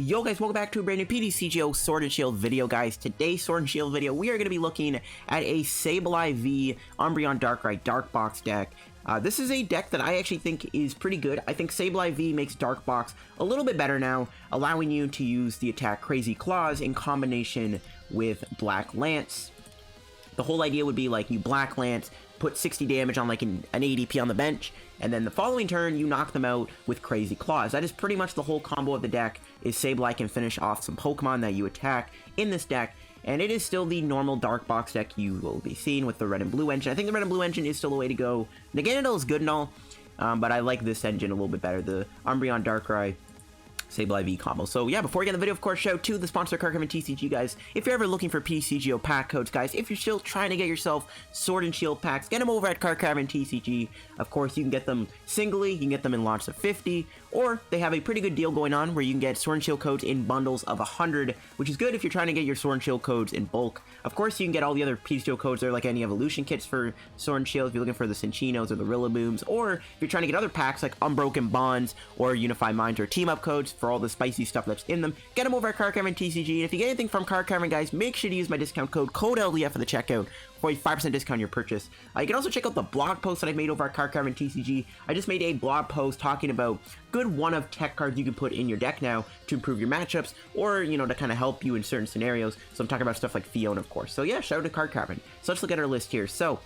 Yo guys, welcome back to a brand new PTCGO Sword and Shield video, guys. Today's Sword and Shield video, we are going to be looking at a Sableye V Umbreon Darkrai Darkbox deck. This is a deck that I actually think is pretty good. I think Sableye V makes Darkbox a little bit better now, allowing you to use the attack Crazy Claws in combination with Black Lance. The whole idea would be like you Black Lance, put 60 damage on like an ADP on the bench, and then the following turn you knock them out with Crazy Claws. That is pretty much the whole combo of the deck. Is Sableye can finish off some Pokemon that you attack in this deck, and it is still the normal Dark Box deck you will be seeing with the Red and Blue engine. I think the Red and Blue engine is still the way to go. Naganadel is good and all, but I like this engine a little bit better, the Umbreon Darkrai Sableye V combo. So yeah, before we get in the video, of course, shout out to the sponsor, Card Cavern TCG, guys. If you're ever looking for PTCGO pack codes, guys, if you're still trying to get yourself Sword and Shield packs, get them over at Card Cavern TCG. Of course, you can get them singly, you can get them in lots of 50, or they have a pretty good deal going on where you can get Sword and Shield codes in bundles of 100, which is good if you're trying to get your Sword and Shield codes in bulk. Of course, you can get all the other PTCGO codes there, like any evolution kits for Sword and Shield if you're looking for the Cinchinos or the Rillabooms, or if you're trying to get other packs like Unbroken Bonds or Unify Minds or Team Up codes for all the spicy stuff that's in them, get them over at Card Cavern TCG. And if you get anything from Card Cavern, guys, make sure to use my discount code LDF for the checkout for a 5% discount on your purchase. You can also check out the blog post that I made over at Card Cavern TCG. I just made a blog post talking about good one of tech cards you can put in your deck now to improve your matchups, or you know, to kind of help you in certain scenarios. So I'm talking about stuff like Phione, of course. So yeah, shout out to Card Cavern. So let's look at our list here. So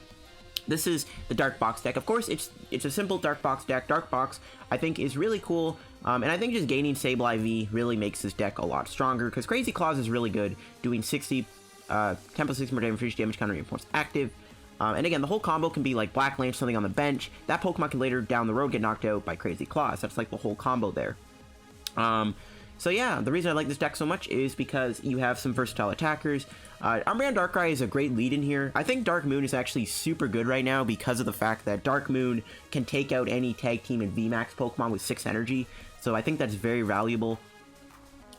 this is the Dark Box deck. Of course, it's a simple Dark Box deck. Dark Box, I think, is really cool. And I think just gaining Sableye V really makes this deck a lot stronger, because Crazy Claws is really good, doing 60, 10+6 more damage for each damage counter reinforced active. And again, the whole combo can be like Black Lance, something on the bench. That Pokemon can later down the road get knocked out by Crazy Claws. That's like the whole combo there. So yeah, the reason I like this deck so much is because you have some versatile attackers. Umbreon Darkrai is a great lead in here. I think Dark Moon is actually super good right now because of the fact that Dark Moon can take out any Tag Team and VMAX Pokemon with 6 energy. So I think that's very valuable.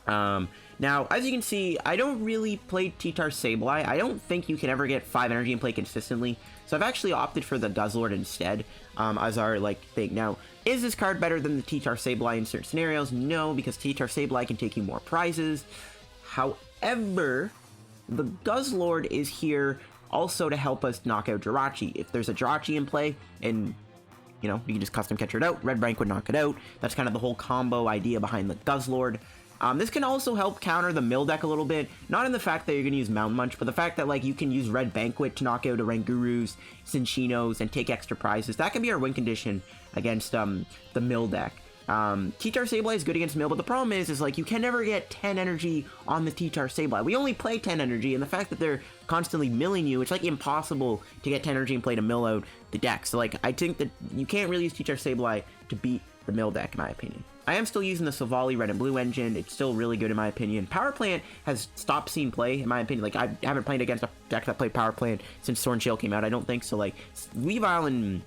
Now, as you can see, I don't really play T-Tar Sableye. I don't think you can ever get 5 energy and play consistently. So I've actually opted for the Guzzlord instead, as our, like, thing. Now, is this card better than the T-Tar Sableye in certain scenarios? No, because T-Tar Sableye can take you more prizes. However, the Guzzlord is here also to help us knock out Jirachi. If there's a Jirachi in play, and, you know, you can just custom catcher it out, Red Rank would knock it out. That's kind of the whole combo idea behind the Guzzlord. This can also help counter the mill deck a little bit, not in the fact that you're going to use Mountain Munch, but the fact that, like, you can use Red Banquet to knock out a Rangurus, Cinchinos, and take extra prizes. That can be our win condition against the mill deck. T-Tar Sableye is good against mill, but the problem is like, you can never get 10 energy on the T-Tar Sableye. We only play 10 energy, and the fact that they're constantly milling you, it's like impossible to get 10 energy and play to mill out the deck. So like, I think that you can't really use T-Tar Sableye to beat the mill deck, in my opinion. I am still using the Silvally Red and Blue engine. It's still really good in my opinion. Power Plant has stopped seeing play, in my opinion. Like, I haven't played against a deck that played Power Plant since Sword and Shield came out, I don't think. So like, Weavile and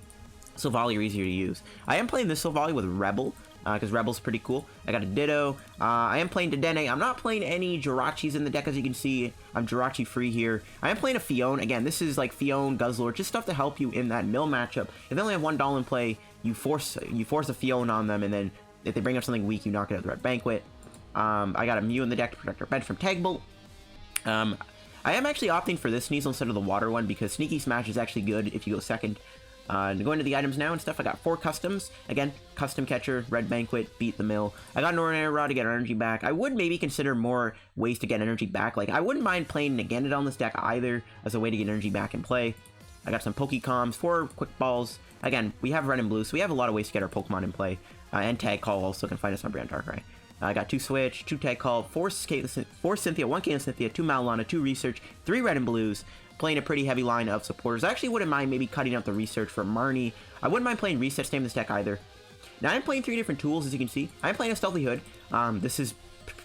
Silvally are easier to use. I am playing this Silvally with Rebel, because Rebel's pretty cool. I got a Ditto. I am playing Dedenne. I'm not playing any Jirachis in the deck, as you can see. I'm Jirachi free here. I am playing a Phione. Again, this is like Phione, Guzzlord, just stuff to help you in that mill matchup. If they only have $1 in play, you force a Phione on them, and then if they bring up something weak, you knock it out with the Red Banquet. I got a Mew in the deck to protect our bench from Tag Bolt. I am actually opting for this Sneasel instead of the water one, because Sneaky Smash is actually good if you go second. Going to the items now and stuff, I got 4 customs. Again, Custom Catcher, Red Banquet, Beat the Mill. I got Northern Air Rod to get energy back. I would maybe consider more ways to get energy back. Like, I wouldn't mind playing Naganadel on this deck either, as a way to get energy back in play. I got some Pokecoms, 4 Quick Balls. Again, we have Red and Blue, so we have a lot of ways to get our Pokemon in play. And Tag Call also can find us on Umbreon Darkrai. I got 2 Switch, 2 Tag Call, 4 Cynthia, 1 Caitlin Cynthia, 2 Mallow Lana, 2 Research, 3 Red and Blues. Playing a pretty heavy line of supporters. I actually wouldn't mind maybe cutting out the Research for Marnie. I wouldn't mind playing Reset Stam this deck either. Now I'm playing 3 different tools, as you can see. I'm playing a Stealthy Hood. This is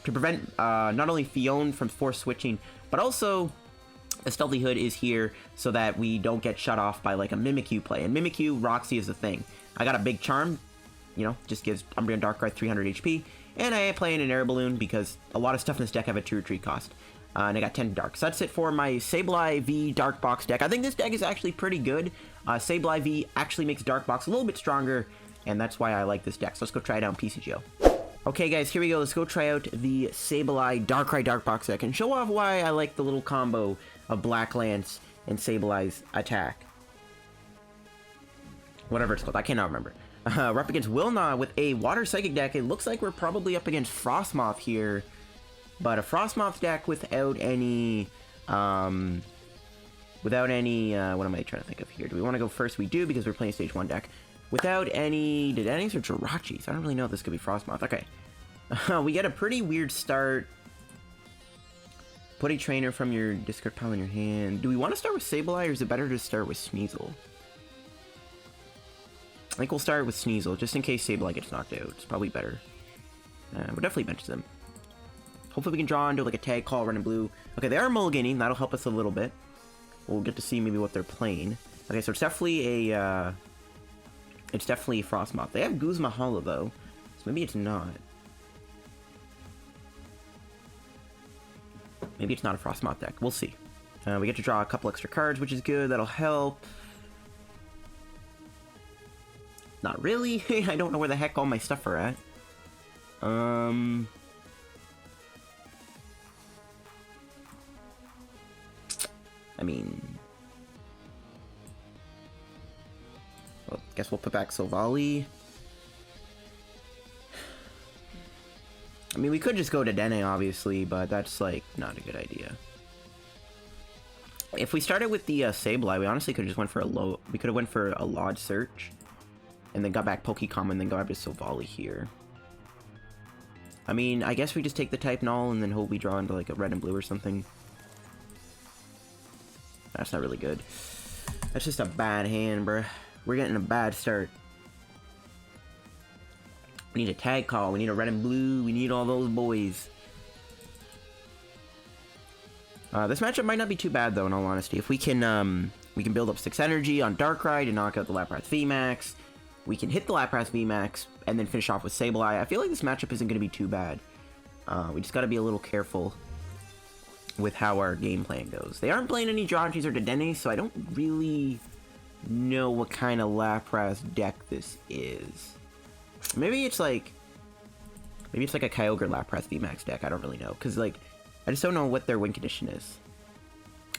to prevent not only Phione from force switching, but also a Stealthy Hood is here so that we don't get shut off by like a Mimikyu play. And Mimikyu, Roxy is the thing. I got a Big Charm, you know, just gives Umbreon Darkrai 300 HP. And I am playing an Air Balloon because a lot of stuff in this deck have a 2 retreat cost. And I got 10 Dark. So that's it for my Sableye V Dark Box deck. I think this deck is actually pretty good. Sableye V actually makes Dark Box a little bit stronger, and that's why I like this deck. So let's go try it out in PCGO. Okay, guys, here we go. Let's go try out the Sableye Darkrai Darkbox deck and show off why I like the little combo of Black Lance and Sableye's attack. Whatever it's called. I cannot remember. We're up against Wilna with a Water Psychic deck. It looks like we're probably up against Frostmoth here. But a Frostmoth deck without any... what am I trying to think of here? Do we want to go first? We do, because we're playing Stage 1 deck. Without any Dedennes or Jirachis. I don't really know if this could be Frostmoth. Okay. We get a pretty weird start. Put a trainer from your discard pile in your hand. Do we want to start with Sableye, or is it better to start with Sneasel? I think we'll start with Sneasel, just in case Sableye gets knocked out. It's probably better. We'll definitely bench them. Hopefully we can draw into like a Tag Call, red and blue. Okay, they are mulliganing. That'll help us a little bit. We'll get to see maybe what they're playing. Okay, so it's definitely a... it's definitely Frostmoth. They have Guzma Hollow, though. So maybe it's not. Maybe it's not a Frostmoth deck. We'll see. We get to draw a couple extra cards, which is good. That'll help. Not really. I don't know where the heck all my stuff are at. I mean... well, guess we'll put back Silvally. I mean, we could just go to Dedenne, obviously, but that's, like, not a good idea. If we started with the Sableye, we honestly could have just went for a low... we could have went for a Lodge Search, and then got back Pokémon, and then got up to Silvally here. I mean, I guess we just take the type Null, and then hope we draw into, like, a red and blue or something. That's not really good. That's just a bad hand, bruh. We're getting a bad start. We need a Tag Call. We need a red and blue. We need all those boys. This matchup might not be too bad, though, in all honesty. If we can build up 6 energy on Darkrai to knock out the Lapras VMAX. We can hit the Lapras VMAX and then finish off with Sableye. I feel like this matchup isn't going to be too bad. We just got to be a little careful with how our game plan goes. They aren't playing any Jirachis or Dedennes, so I don't really know what kind of Lapras deck this is. Maybe it's like a Kyogre Lapras VMAX deck. I don't really know, because like I just don't know what their win condition is.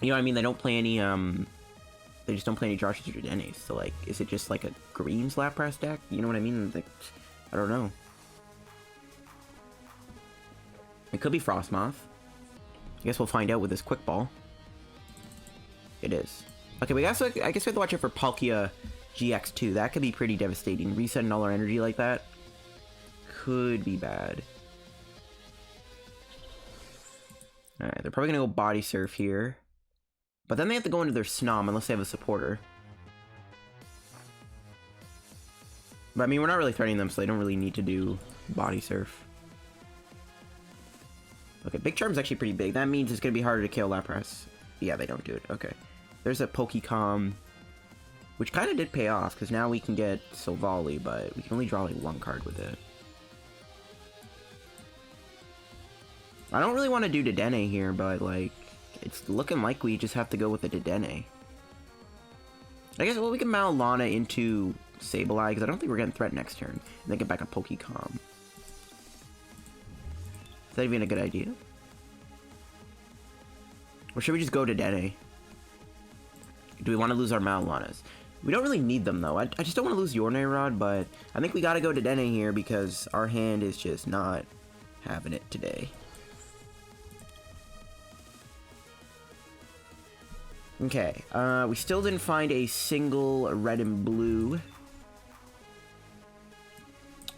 You know what I mean? They don't play any they just don't play any Jirachis or Dedennes. So like, is it just like a Greens Lapras deck? You know what I mean? Like, I don't know. It could be Frostmoth. I guess we'll find out with this Quick Ball. It is. Okay, I guess we have to watch out for Palkia GX2. That could be pretty devastating. Resetting all our energy like that could be bad. Alright, they're probably going to go Body Surf here. But then they have to go into their Snom unless they have a supporter. But I mean, we're not really threatening them, so they don't really need to do Body Surf. Okay, Big Charm's actually pretty big. That means it's going to be harder to kill Lapras. Yeah, they don't do it. Okay. There's a Pokécom, which kind of did pay off, because now we can get Silvally, but we can only draw like 1 card with it. I don't really want to do Dedenne here, but like, it's looking like we just have to go with the Dedenne. I guess, well, we can Mallow Lana into Sableye, because I don't think we're getting Threat next turn, and then get back a Pokécom. Is that even a good idea? Or should we just go to Dedenne? Do we want to lose our Mallow Lanas? We don't really need them, though. I just don't want to lose Yornay Rod, but I think we gotta go to Dedenne here because our hand is just not having it today. Okay, we still didn't find a single red and blue.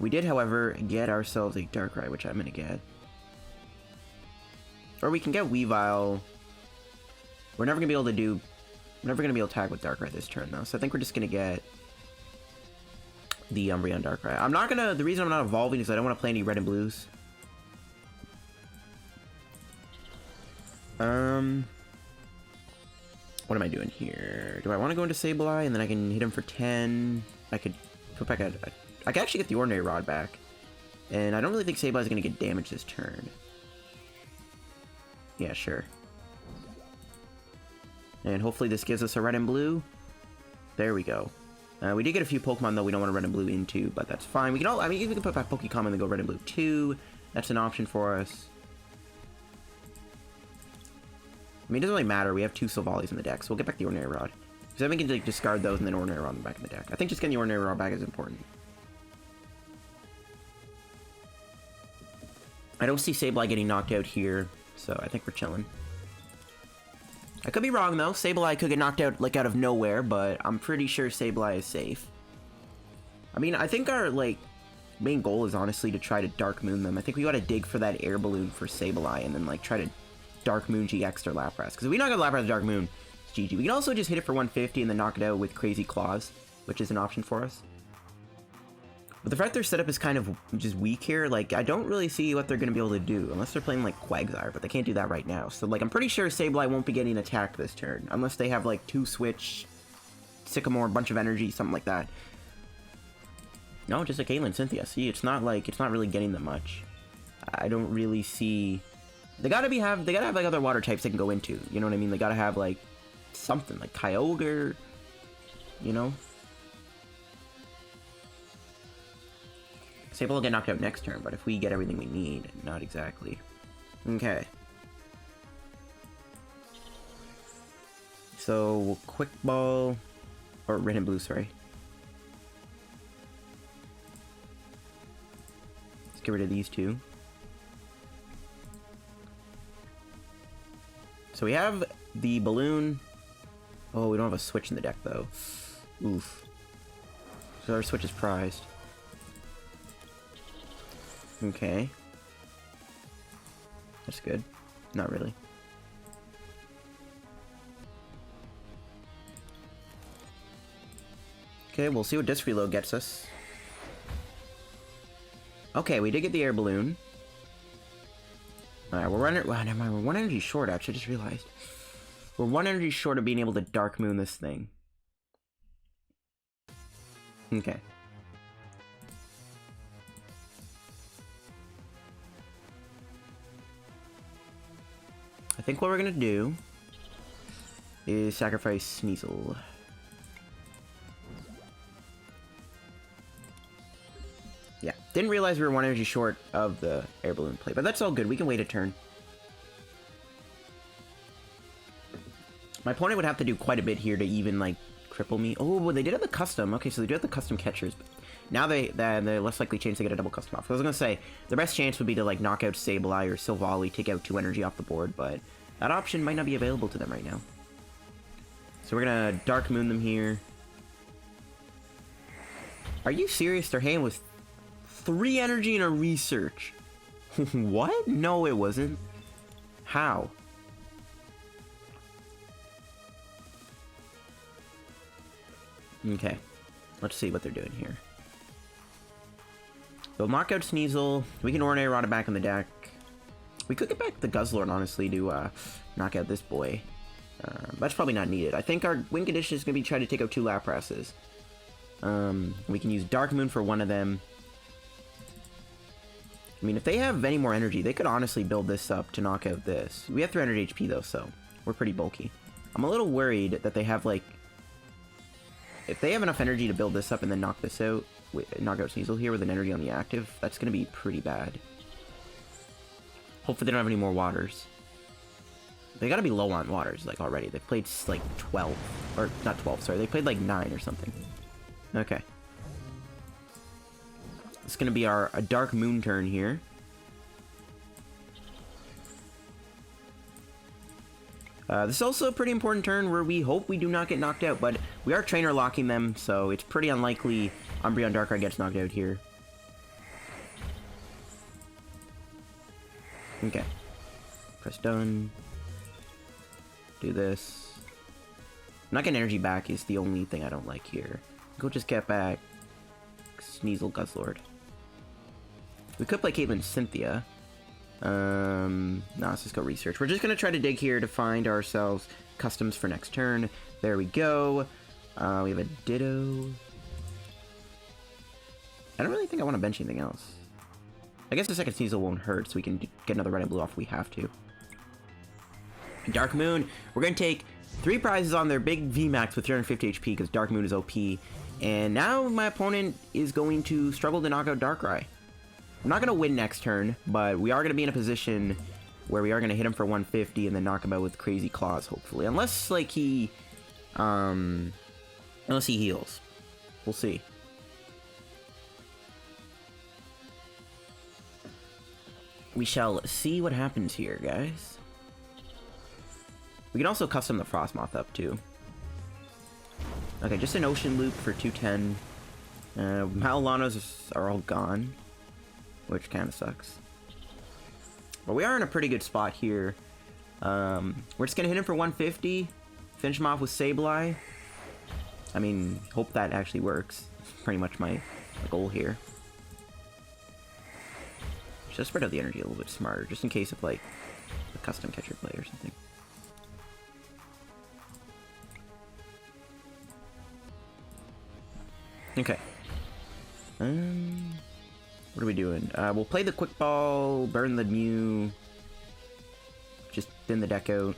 We did, however, get ourselves a Darkrai, which I'm gonna get. Or we can get Weavile. We're never gonna be able to tag with Darkrai this turn, though, so I think we're just gonna get the Umbreon Darkrai. The reason I'm not evolving is I don't want to play any red and blues. What am I doing here? Do I want to go into Sableye and then I can hit him for 10? I could put back I could actually get the Ordinary Rod back. And I don't really think Sableye is going to get damaged this turn. Yeah, sure. And hopefully this gives us a red and blue. There we go. We did get a few Pokemon, though, we don't want to red and blue into, but that's fine. We can all, I mean, we can put back Pokémon and then go red and blue, too. That's an option for us. I mean, it doesn't really matter. We have 2 Silvallis in the deck, so we'll get back the Ordinary Rod. Because then we can like, discard those and then Ordinary Rod them back in the deck. I think just getting the Ordinary Rod back is important. I don't see Sableye getting knocked out here, so I think we're chilling. I could be wrong, though. Sableye could get knocked out, like, out of nowhere, but I'm pretty sure Sableye is safe. I mean, I think our, like, main goal is honestly to try to Dark Moon them. I think we gotta dig for that Air Balloon for Sableye and then, like, try to Dark Moon GX their Lapras. Because if we knock out Lapras Dark Moon, it's GG. We can also just hit it for 150 and then knock it out with Crazy Claws, which is an option for us. But the fact their setup is kind of just weak here, like, I don't really see what they're going to be able to do, unless they're playing, like, Quagsire, but they can't do that right now. So, like, I'm pretty sure Sableye won't be getting attacked this turn, unless they have, like, 2 Switch, Sycamore, a bunch of energy, something like that. No, just a Caitlin Cynthia. See, it's not, like, it's not really getting them much. I don't really see... They gotta have, like, other water types they can go into, you know what I mean? They gotta have, like, something, like Kyogre, you know? Sable will get knocked out next turn, but if we get everything we need, not exactly. Okay. So, we'll Quick Ball, or Red and Blue, sorry. Let's get rid of these 2. So we have the Balloon. Oh, we don't have a Switch in the deck, though. Oof. So our Switch is prized. Okay. That's good. Not really. Okay, we'll see what Disc Reload gets us. Okay, we did get the Air Balloon. Alright, we're running... Wow, never mind. We're 1 energy short, actually. I just realized. We're 1 energy short of being able to Dark Moon this thing. Okay. I think what we're gonna do is sacrifice Sneasel. Yeah, didn't realize we were 1 energy short of the Air Balloon play, but that's all good. We can wait a turn. My opponent would have to do quite a bit here to even, like, cripple me. Oh, well, they did have the custom. Okay, so they do have the custom catchers. But now they're less likely chance to get a double custom off. I was gonna say, the best chance would be to, like, knock out Sableye or Silvally, take out 2 energy off the board, but that option might not be available to them right now. So we're gonna Dark Moon them here. Are you serious? Their hand was 3 energy and a research. What? No, it wasn't. How? Okay. Let's see what they're doing here. They'll knock out Sneasel. We can Ordinary Rod it back in the deck. We could get back the Guzzlord, honestly, to knock out this boy. That's probably not needed. I think our win condition is going to be trying to take out 2 Laprases. We can use Dark Moon for 1 of them. I mean, if they have any more energy, they could honestly build this up to knock out this. We have 300 HP, though, so we're pretty bulky. I'm a little worried that they have, like... If they have enough energy to build this up and then knock this out, knock out Sneasel here with an energy on the active, that's going to be pretty bad. Hopefully they don't have any more waters. They got to be low on waters, like, already. They've played, like, 12. Or, not 12, sorry. They played, like, 9 or something. Okay. It's going to be a Dark Moon turn here. This is also a pretty important turn where we hope we do not get knocked out, but we are trainer locking them, so it's pretty unlikely Umbreon Darkrai gets knocked out here. Okay. Press done. Do this. Not getting energy back is the only thing I don't like here. Go just get back Sneasel Guzzlord. We could play Caitlin Cynthia. No, let's just go research. We're just gonna try to dig here to find ourselves customs for next turn. There we go. We have a Ditto. I don't really think I want to bench anything else. I guess the second Sneasel won't hurt, so we can get another red and blue off if we have to. Dark Moon. We're gonna take 3 prizes on their big VMAX with 350 HP because Dark Moon is OP. And now my opponent is going to struggle to knock out Darkrai. I'm not going to win next turn, but we are going to be in a position where we are going to hit him for 150 and then knock him out with Crazy Claws, hopefully. Unless, like, unless he heals. We'll see. We shall see what happens here, guys. We can also custom the Frostmoth up, too. Okay, just an Ocean Loop for 210. Mallow Lanas are all gone, which kind of sucks. But we are in a pretty good spot here. We're just going to hit him for 150. Finish him off with Sableye. I mean, hope that actually works. It's pretty much my goal here. Just spread out the energy a little bit smarter, just in case of, like, a custom catcher play or something. Okay. What are we doing? We'll play the Quick Ball, burn the Mew, just thin the deck out.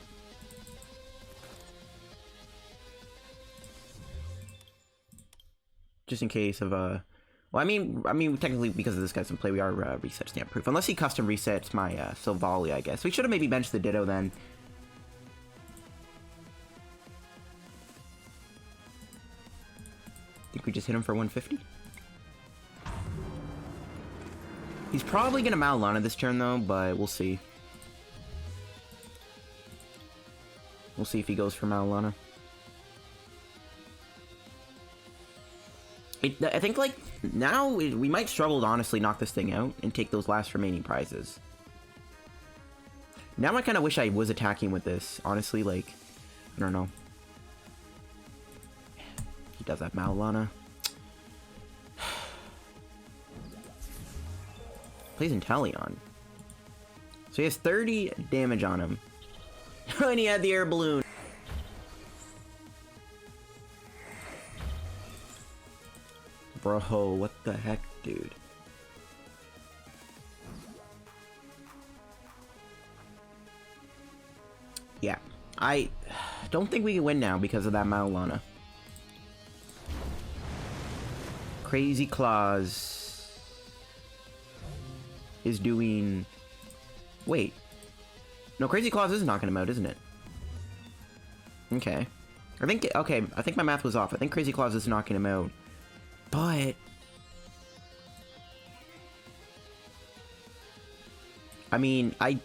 Just in case of, well, I mean, technically, because of this guy's in play, we are reset stamp proof. Unless he custom resets my Silvally, I guess. We should have maybe benched the Ditto then. I think we just hit him for 150. He's probably going to Mallow Lana this turn, though, but we'll see. We'll see if he goes for Mallow Lana. I think, like, now we might struggle to honestly knock this thing out and take those last remaining prizes. Now I kind of wish I was attacking with this, honestly, like, I don't know. He does have Mallow Lana. Plays Inteleon. So he has 30 damage on him. And he had the Air Balloon. Bro, what the heck, dude? Yeah, I don't think we can win now because of that Mallow Lana. Crazy Claws is doing... Wait. No, Crazy Claws is knocking him out, isn't it? Okay. Okay, I think my math was off. I think Crazy Claws is knocking him out. But... I mean, I'm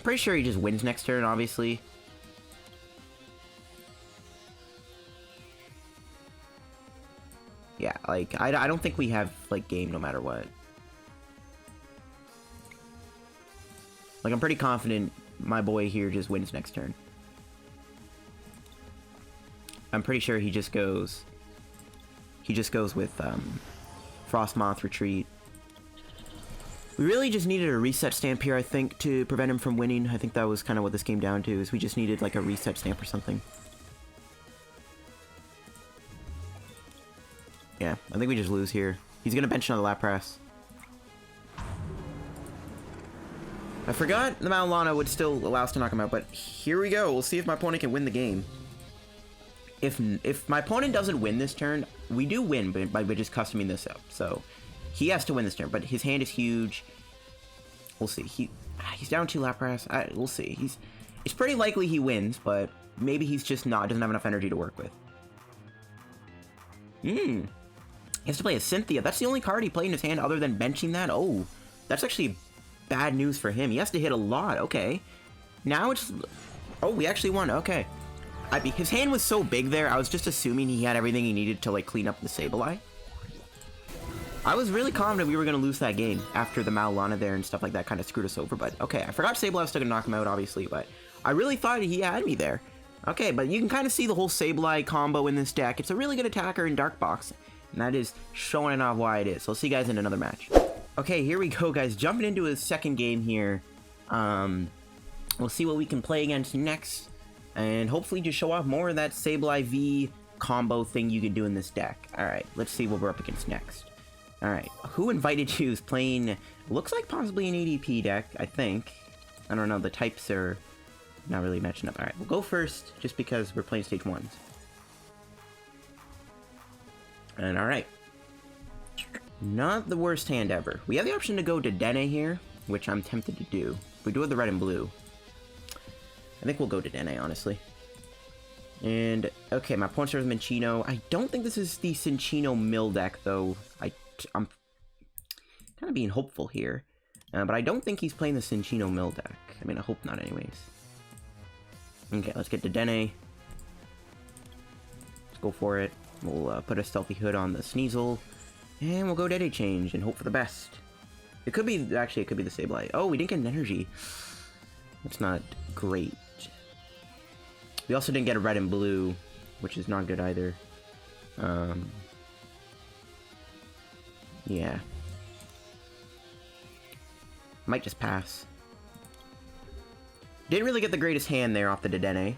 pretty sure he just wins next turn, obviously. Yeah, like, I don't think we have, like, game no matter what. Like, I'm pretty confident my boy here just wins next turn. I'm pretty sure he just goes... He just goes with, Frostmoth Retreat. We really just needed a reset stamp here, I think, to prevent him from winning. I think that was kind of what this came down to, is we just needed, like, a reset stamp or something. Yeah, I think we just lose here. He's gonna bench another Lapras. I forgot the Mallow Lana would still allow us to knock him out, but here we go. We'll see if my opponent can win the game. If my opponent doesn't win this turn, we do win by just customing this up. So he has to win this turn, but his hand is huge. We'll see. He's down 2 Lapras. We'll see. It's pretty likely he wins, but maybe he's just doesn't have enough energy to work with. He has to play a Cynthia. That's the only card he played in his hand other than benching that. Oh, that's actually bad news for him. He has to hit a lot. Okay. Now it's... Oh, we actually won. Okay. His hand was so big there, I was just assuming he had everything he needed to, like, clean up the Sableye. I was really confident we were going to lose that game after the Mallow Lana there and stuff like that kind of screwed us over, but okay. I forgot Sableye was still going to knock him out, obviously, but I really thought he had me there. Okay, but you can kind of see the whole Sableye combo in this deck. It's a really good attacker in Darkbox, and that is showing off why it is. So I'll see you guys in another match. Okay, here we go, guys. Jumping into his second game here. We'll see what we can play against next. And hopefully just show off more of that Sableye V combo thing you can do in this deck. Alright, let's see what we're up against next. Alright, Who Invited You is playing, looks like possibly an ADP deck, I think. I don't know, the types are not really matching up. Alright, we'll go first, just because we're playing stage 1s. And alright. Not the worst hand ever. We have the option to go to Dedenne here, which I'm tempted to do. We do have the red and blue. I think we'll go to Dedenne, honestly. And, okay, my opponent starts with Minccino. I don't think this is the Cinccino mill deck, though. I'm kind of being hopeful here. But I don't think he's playing the Cinccino mill deck. I mean, I hope not anyways. Okay, let's get Dedenne. Let's go for it. We'll put a Stealthy Hood on the Sneasel. And we'll go Dedenne change and hope for the best. It could be, actually, it could be the Sableye. Oh, we didn't get an energy. That's not great. We also didn't get a red and blue, which is not good either. Yeah. Might just pass. Didn't really get the greatest hand there off the Dedenne.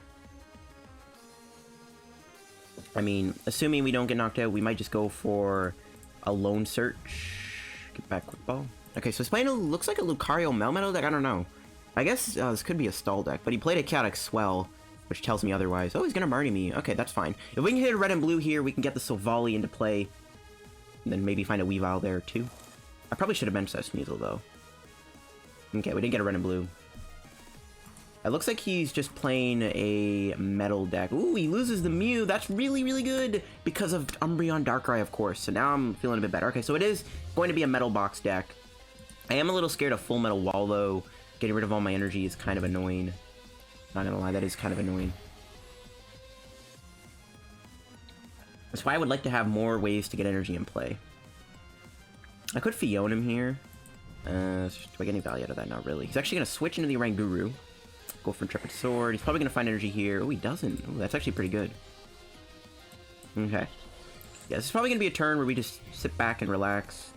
I mean, assuming we don't get knocked out, we might just go for a lone search. Get back quick ball. Okay, so he's playing looks like a Lucario Melmetal deck. I don't know. I guess this could be a stall deck, but he played a Chaotic Swell, which tells me otherwise. Oh, he's gonna Marty me. Okay, that's fine. If we can hit a red and blue here, we can get the Silvally into play. And then maybe find a Weavile there, too. I probably should have benched that Sneasel, though. Okay, we didn't get a red and blue. It looks like he's just playing a metal deck. Ooh, he loses the Mew. That's really, really good because of Umbreon Darkrai, of course. So now I'm feeling a bit better. Okay, so it is going to be a metal box deck. I am a little scared of full metal wall, though. Getting rid of all my energy is kind of annoying. Not gonna lie, that is kind of annoying. That's why I would like to have more ways to get energy in play. I could Phione him here. Do I get any value out of that? Not really. He's actually gonna switch into the Oranguru. Go for Intrepid Sword. He's probably going to find energy here. Oh, he doesn't. Oh, that's actually pretty good. Okay. Yeah, this is probably going to be a turn where we just sit back and relax.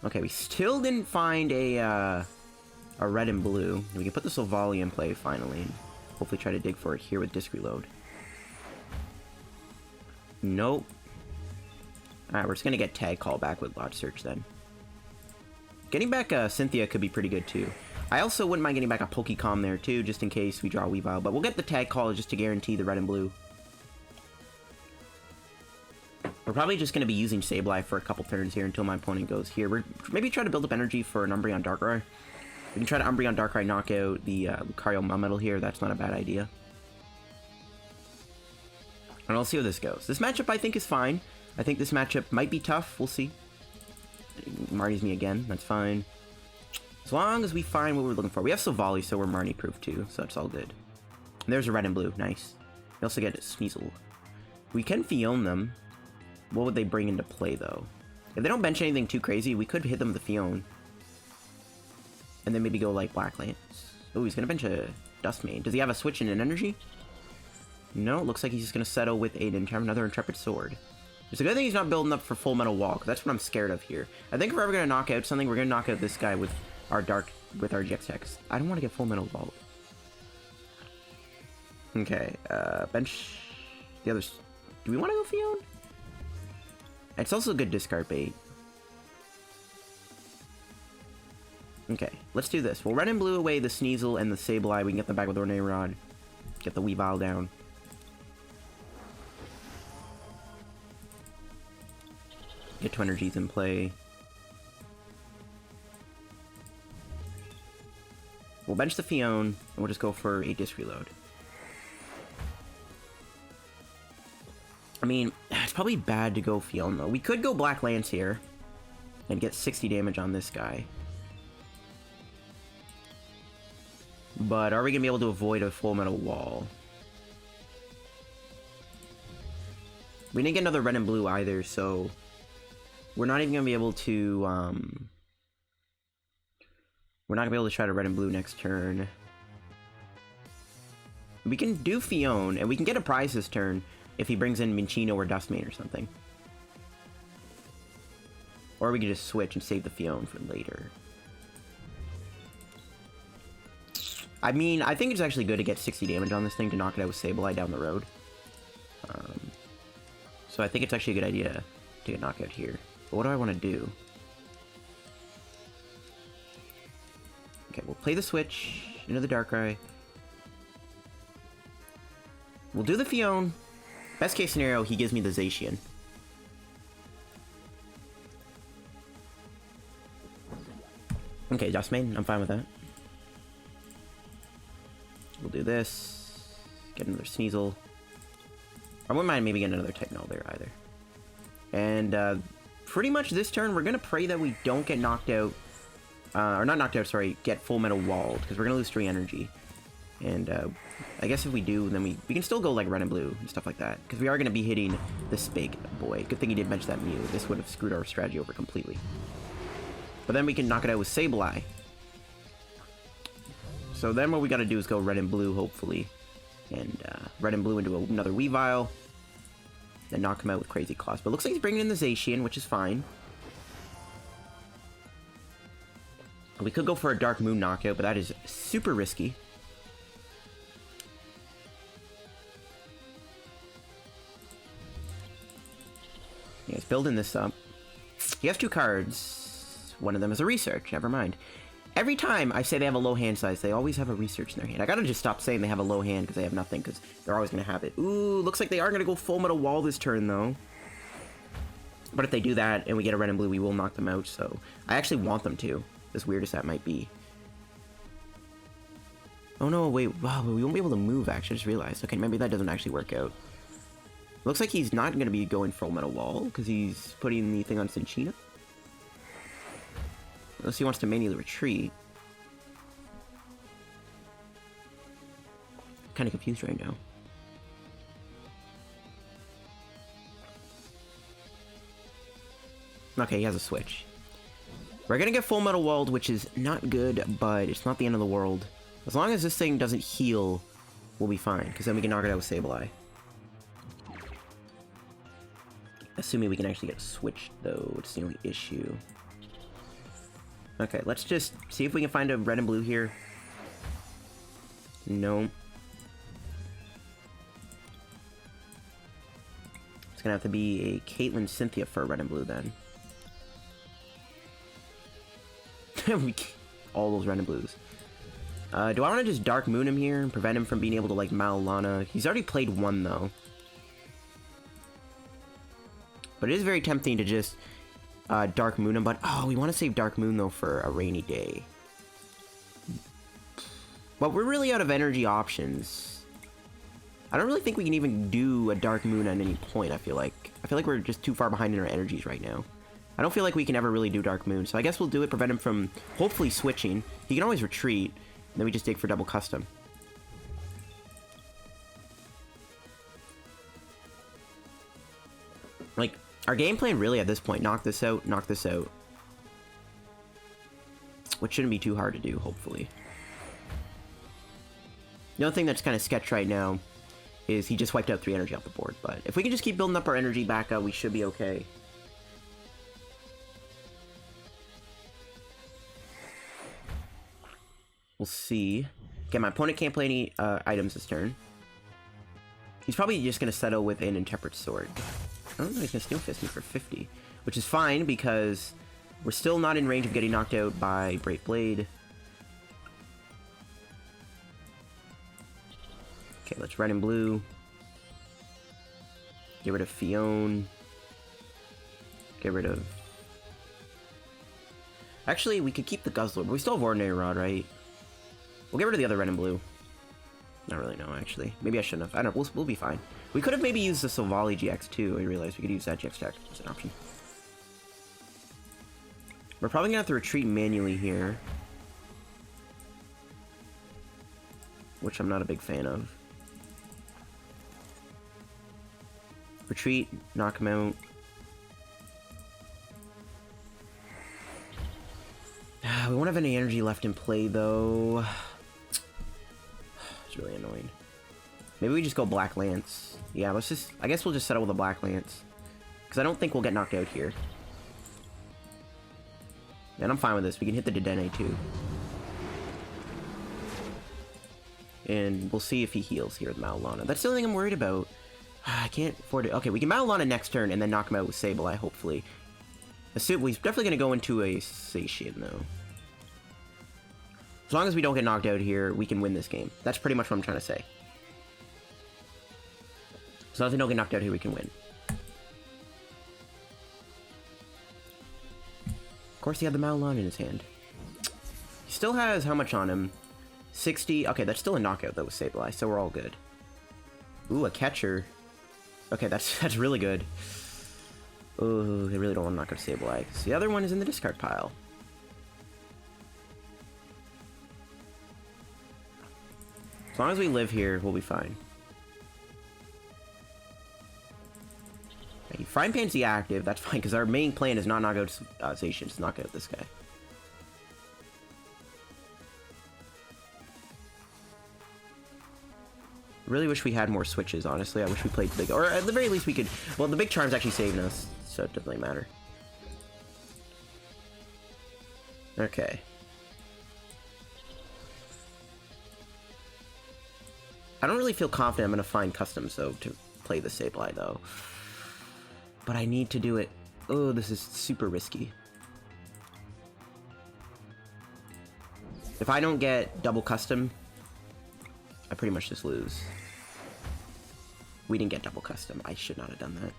Okay, we still didn't find a red and blue. We can put the Silvally in play, finally. And hopefully try to dig for it here with Disc Reload. Nope. Alright, we're just going to get Tag Call back with Lot Search, then. Getting back Cynthia could be pretty good, too. I also wouldn't mind getting back a Pokecom there, too, just in case we draw Weavile. But we'll get the Tag Call just to guarantee the red and blue. We're probably just going to be using Sableye for a couple turns here until my opponent goes here. We're maybe try to build up energy for an Umbreon Darkrai. We can try to Umbreon Darkrai knock out the Lucario Melmetal here. That's not a bad idea. And I'll see how this goes. This matchup, I think, is fine. I think this matchup might be tough. We'll see. Marty's me again. That's fine. As long as we find what we're looking for. We have Silvally, so we're Marty-proof too, so it's all good. And there's a red and blue. Nice. We also get a Sneasel. We can Phione them. What would they bring into play, though? If they don't bench anything too crazy, we could hit them with the Phione. And then maybe go, like, Black Lance. Oh, he's going to bench a Dustmane. Does he have a switch in an energy? No, it looks like he's just going to settle with another Intrepid Sword. It's a good thing he's not building up for full metal wall, because that's what I'm scared of here. I think if we're ever going to knock out something, we're going to knock out this guy with our GX Hex. I don't want to get full metal wall. Okay, bench the others. Do we want to go Phione? It's also a good discard bait. Okay, let's do this. We'll red and blue away the Sneasel and the Sableye. We can get them back with Ornate Rod. Get the Weavile down. Get 2 energies in play. We'll bench the Phione, and we'll just go for a Disc Reload. I mean, it's probably bad to go Phione, though. We could go Black Lance here, and get 60 damage on this guy. But are we going to be able to avoid a full metal wall? We didn't get another red and blue either, so we're not even going to be able to, we're not going to be able to try to red and blue next turn. We can do Phione, and we can get a prize this turn if he brings in Minccino or Dustmane or something. Or we can just switch and save the Phione for later. I mean, I think it's actually good to get 60 damage on this thing to knock it out with Sableye down the road. So I think it's actually a good idea to get knocked out here. But what do I want to do? Okay, we'll play the switch into the Darkrai. We'll do the Phione. Best case scenario, he gives me the Zacian. Okay, Dustmane, I'm fine with that. We'll do this. Get another Sneasel. I wouldn't mind maybe getting another Techno there either. And pretty much this turn, we're going to pray that we don't get knocked out. Or not knocked out, sorry, get Full Metal Walled, because we're going to lose 3 energy. And I guess if we do, then we can still go like red and blue and stuff like that. Because we are going to be hitting this big boy. Good thing he did mention that Mew. This would have screwed our strategy over completely. But then we can knock it out with Sableye. So then what we got to do is go red and blue, hopefully. And red and blue into another Weavile. Then knock him out with Crazy Claws. But it looks like he's bringing in the Zacian, which is fine. We could go for a Dark Moon knockout, but that is super risky. Yeah, he's building this up. He has 2 cards. One of them is a research. Never mind. Every time I say they have a low hand size, they always have a research in their hand. I gotta just stop saying they have a low hand because they have nothing, because they're always gonna have it. Ooh, looks like they are gonna go Full Metal Wall this turn, though. But if they do that and we get a red and blue, we will knock them out, so I actually want them to, as weird as that might be. Oh no, wait, wow, we won't be able to move, actually, I just realized. Okay, maybe that doesn't actually work out. Looks like he's not gonna be going Full Metal Wall, because he's putting the thing on Cinchina. Unless he wants to manually retreat. Kind of confused right now. Okay, he has a switch. We're gonna get Full Metal Walled, which is not good, but it's not the end of the world. As long as this thing doesn't heal, we'll be fine, because then we can knock it out with Sableye. Assuming we can actually get switched, though, it's the only issue. Okay, let's just see if we can find a red and blue here. No. It's gonna have to be a Caitlin Cynthia for a red and blue then. All those red and blues. Do I want to just Dark Moon him here and prevent him from being able to like Mallow Lana? He's already played 1 though. But it is very tempting to just Dark Moon him, but oh, we want to save Dark Moon though for a rainy day. But we're really out of energy options. I don't really think we can even do a Dark Moon at any point, I feel like. We're just too far behind in our energies right now. I don't feel like we can ever really do Dark Moon, so I guess we'll do it, prevent him from hopefully switching. He can always retreat, and then we just dig for double custom. Like, our game plan really at this point, knock this out, which shouldn't be too hard to do, hopefully. The only thing that's kind of sketch right now is he just wiped out 3 energy off the board, but if we can just keep building up our energy back up, we should be okay. We'll see. Okay, my opponent can't play any items this turn. He's probably just going to settle with an Intemperate Sword. I don't know, he's going to Steel Fist me for 50, which is fine because we're still not in range of getting knocked out by Brave Blade. Okay, let's red and blue. Get rid of Phione. Get rid of... Actually, we could keep the Guzzlord, but we still have Ordinary Rod, right? We'll get rid of the other red and blue. Not really, no, actually. Maybe I shouldn't have. I don't know, we'll be fine. We could have maybe used the Silvally-GX too. I realized we could use that GX tech as an option. We're probably gonna have to retreat manually here, which I'm not a big fan of. Retreat, knock him out. We won't have any energy left in play though. It's really annoying. Maybe we just go Black Lance. Yeah, let's just... I guess we'll just settle with a Black Lance. Because I don't think we'll get knocked out here. And I'm fine with this. We can hit the Dedenne too. And we'll see if he heals here with Mallow Lana. That's the only thing I'm worried about. I can't afford it. Okay, we can Mallow Lana next turn and then knock him out with Sableye, hopefully. We're definitely going to go into a Zacian, though. As long as we don't get knocked out here, we can win this game. That's pretty much what I'm trying to say. As as long as they don't get knocked out here, we can win. Of course, he had the Mallow Lana in his hand. He still has how much on him? 60. Okay, that's still a knockout, though, with Sableye, so we're all good. Ooh, a catcher. Okay, that's really good. Ooh, I really don't want to knock out Sableye. So the other one is in the discard pile. As long as we live here, we'll be fine. Okay, Frying Pan's deactive, that's fine, because our main plan is not knock out Zacian, it's knock out this guy. Really wish we had more switches, honestly. I wish we played big, or at the very least we could, well, the Big Charm's actually saving us, so it doesn't really matter. Okay. I don't really feel confident I'm going to find customs, though, to play the Sableye, though. But I need to do it. Oh, this is super risky. If I don't get double custom, I pretty much just lose. We didn't get double custom. I should not have done that.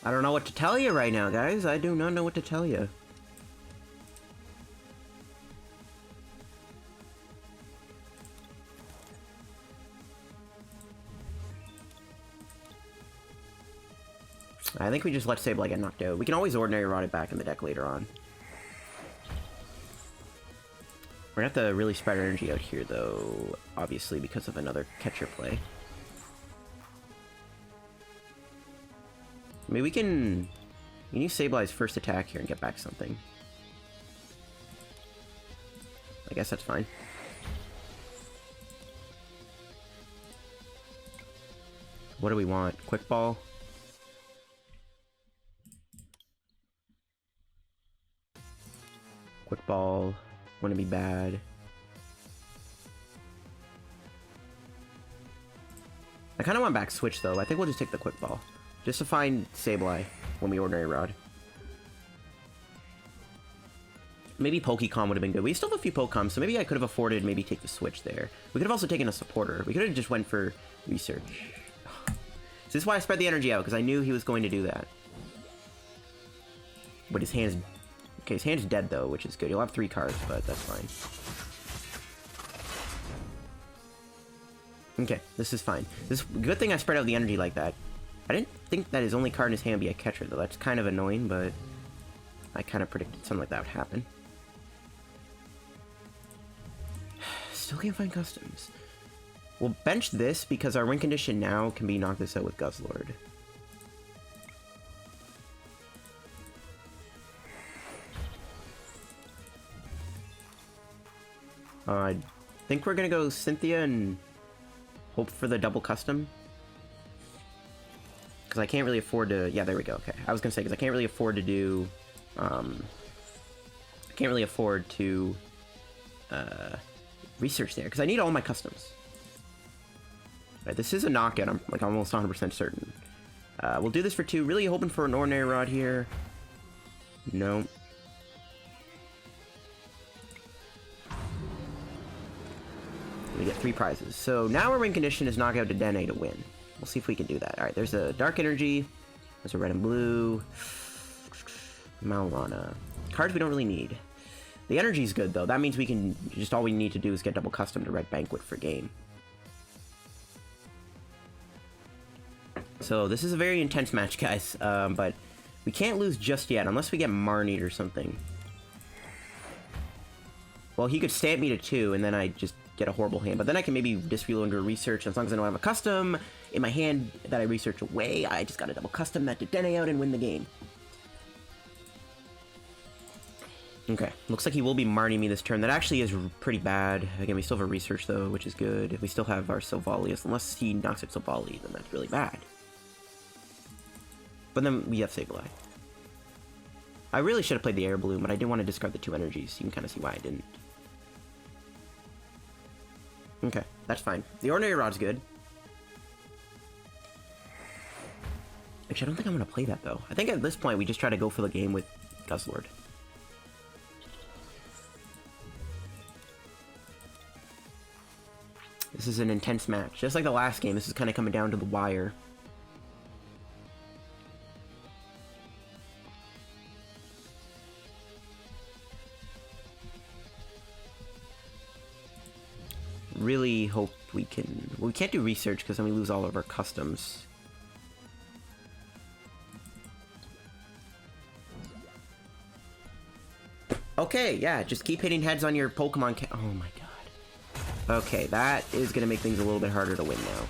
I don't know what to tell you right now, guys. I do not know what to tell you. I think we just let Sableye get knocked out. We can always Ordinary Rod it back in the deck later on. We're gonna have to really spread our energy out here, though, obviously, because of another catcher play. I mean, we can use Sableye's first attack here and get back something. I guess that's fine. What do we want? Quick Ball? Quick Ball wouldn't be bad. I kind of want back Switch, though. I think we'll just take the Quick Ball. Just to find Sableye when we Ordinary Rod. Maybe Pokecom would have been good. We still have a few Pokecoms, so maybe I could have afforded maybe take the Switch there. We could have also taken a Supporter. We could have just went for Research. So this is why I spread the energy out, because I knew he was going to do that. But his hand's... Okay, his hand's dead, though, which is good. He'll have 3 cards, but that's fine. Okay, this is fine. This good thing I spread out the energy like that. I didn't think that his only card in his hand would be a catcher, though. That's kind of annoying, but I kind of predicted something like that would happen. Still can't find customs. We'll bench this because our win condition now can be knock this out with Guzzlord. I think we're gonna go Cynthia and hope for the double custom. Because I can't really afford to... Yeah, there we go. Okay. I was going to say, because I can't really afford to do... I can't really afford to... research there, because I need all my customs. Right, this is a knockout. I'm like almost 100% certain. We'll do this for 2. Really hoping for an Ordinary Rod here. No. We get 3 prizes. So now our win condition is knock out Dedenne to win. We'll see if we can do that. Alright, there's a Dark Energy. There's a Red and Blue. Mallow Lana. Cards we don't really need. The energy's good, though. That means we can... Just all we need to do is get double custom to Red Banquet for game. So this is a very intense match, guys. But we can't lose just yet, unless we get Marnie or something. Well, he could stamp me to 2, and then I just get a horrible hand. But then I can maybe disreload into a research. As long as I know I have a custom in my hand that I research away, I just got a double custom that Dedenne out and win the game. Okay, looks like he will be Marnie me this turn. That actually is pretty bad. Again, we still have a research, though, which is good. We still have our Silvally. Unless he knocks out Silvally, then that's really bad. But then we have Sableye. I really should have played the Air Balloon, but I didn't want to discard the 2 energies. You can kind of see why I didn't. Okay, that's fine. The Ordinary Rod's good. Actually, I don't think I'm going to play that, though. I think at this point, we just try to go for the game with Guzzlord. This is an intense match. Just like the last game, this is kind of coming down to the wire. Really hope we can... Well, we can't do research because then we lose all of our customs. Okay, yeah, just keep hitting heads on your Pokemon Oh my god. Okay, that is gonna make things a little bit harder to win now.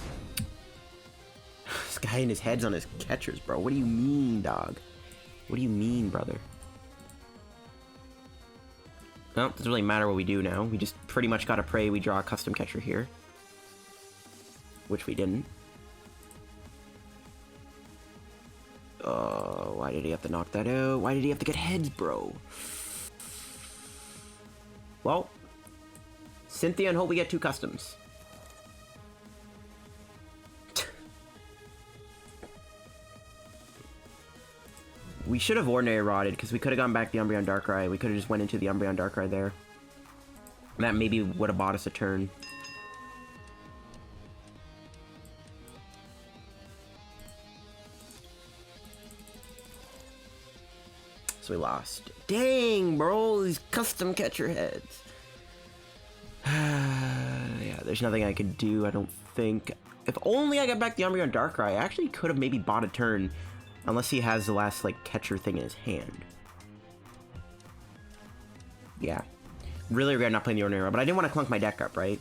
This guy and his heads on his catchers, bro. What do you mean, dog? What do you mean, brother? Well, it doesn't really matter what we do now. We just pretty much gotta pray we draw a custom catcher here. Which we didn't. Oh, why did he have to knock that out? Why did he have to get heads, bro? Well, Cynthia and hope we get 2 customs. We should have Ordinary Rotted, because we could have gone back the Umbreon Darkrai. We could have just went into the Umbreon Darkrai there. And that maybe would have bought us a turn. So we lost. Dang, bro, these custom catcher heads. Yeah, there's nothing I could do, I don't think. If only I got back the Umbreon Darkrai, I actually could have maybe bought a turn. Unless he has the last, like, catcher thing in his hand. Yeah. Really regret not playing the Ordinary, but I didn't want to clunk my deck up, right?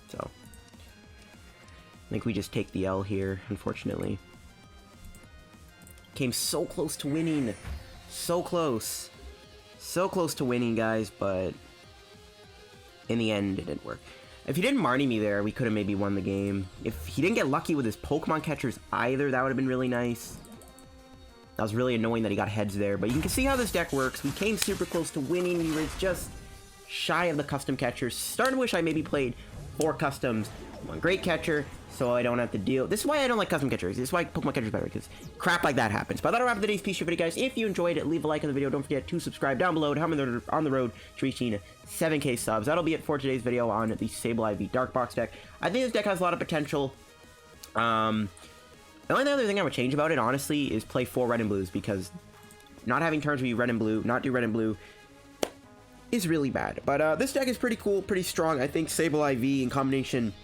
So. I think we just take the L here, unfortunately. Came so close to winning. So close. So close to winning, guys, but... in the end, it didn't work. If he didn't Marnie me there, we could have maybe won the game. If he didn't get lucky with his Pokemon catchers either, that would have been really nice. That was really annoying that he got heads there, but you can see how this deck works. We came super close to winning. We were just shy of the custom catchers. Starting to wish I maybe played 4 customs, 1 great catcher, so I don't have to deal. This is why I don't like custom catchers. This is why Pokemon catchers better, because crap like that happens. But that'll wrap up today's piece of video, guys. If you enjoyed it, leave a like on the video. Don't forget to subscribe down below to help me on the road to reaching 7K subs. That'll be it for today's video on the Sableye V Darkbox deck. I think this deck has a lot of potential. The only other thing I would change about it, honestly, is play 4 red and blues, because not having turns where you red and blue, not do red and blue, is really bad. But this deck is pretty cool, pretty strong. I think Sableye V in combination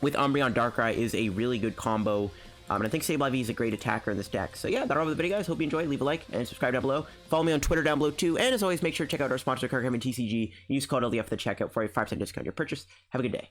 with Umbreon Darkrai is a really good combo. And I think Sableye V is a great attacker in this deck. So yeah, that'll be the video, guys. Hope you enjoyed. Leave a like and subscribe down below. Follow me on Twitter down below, too. And as always, make sure to check out our sponsor, Card Communication TEU. Use code LDF at the checkout for a 5% discount on your purchase. Have a good day.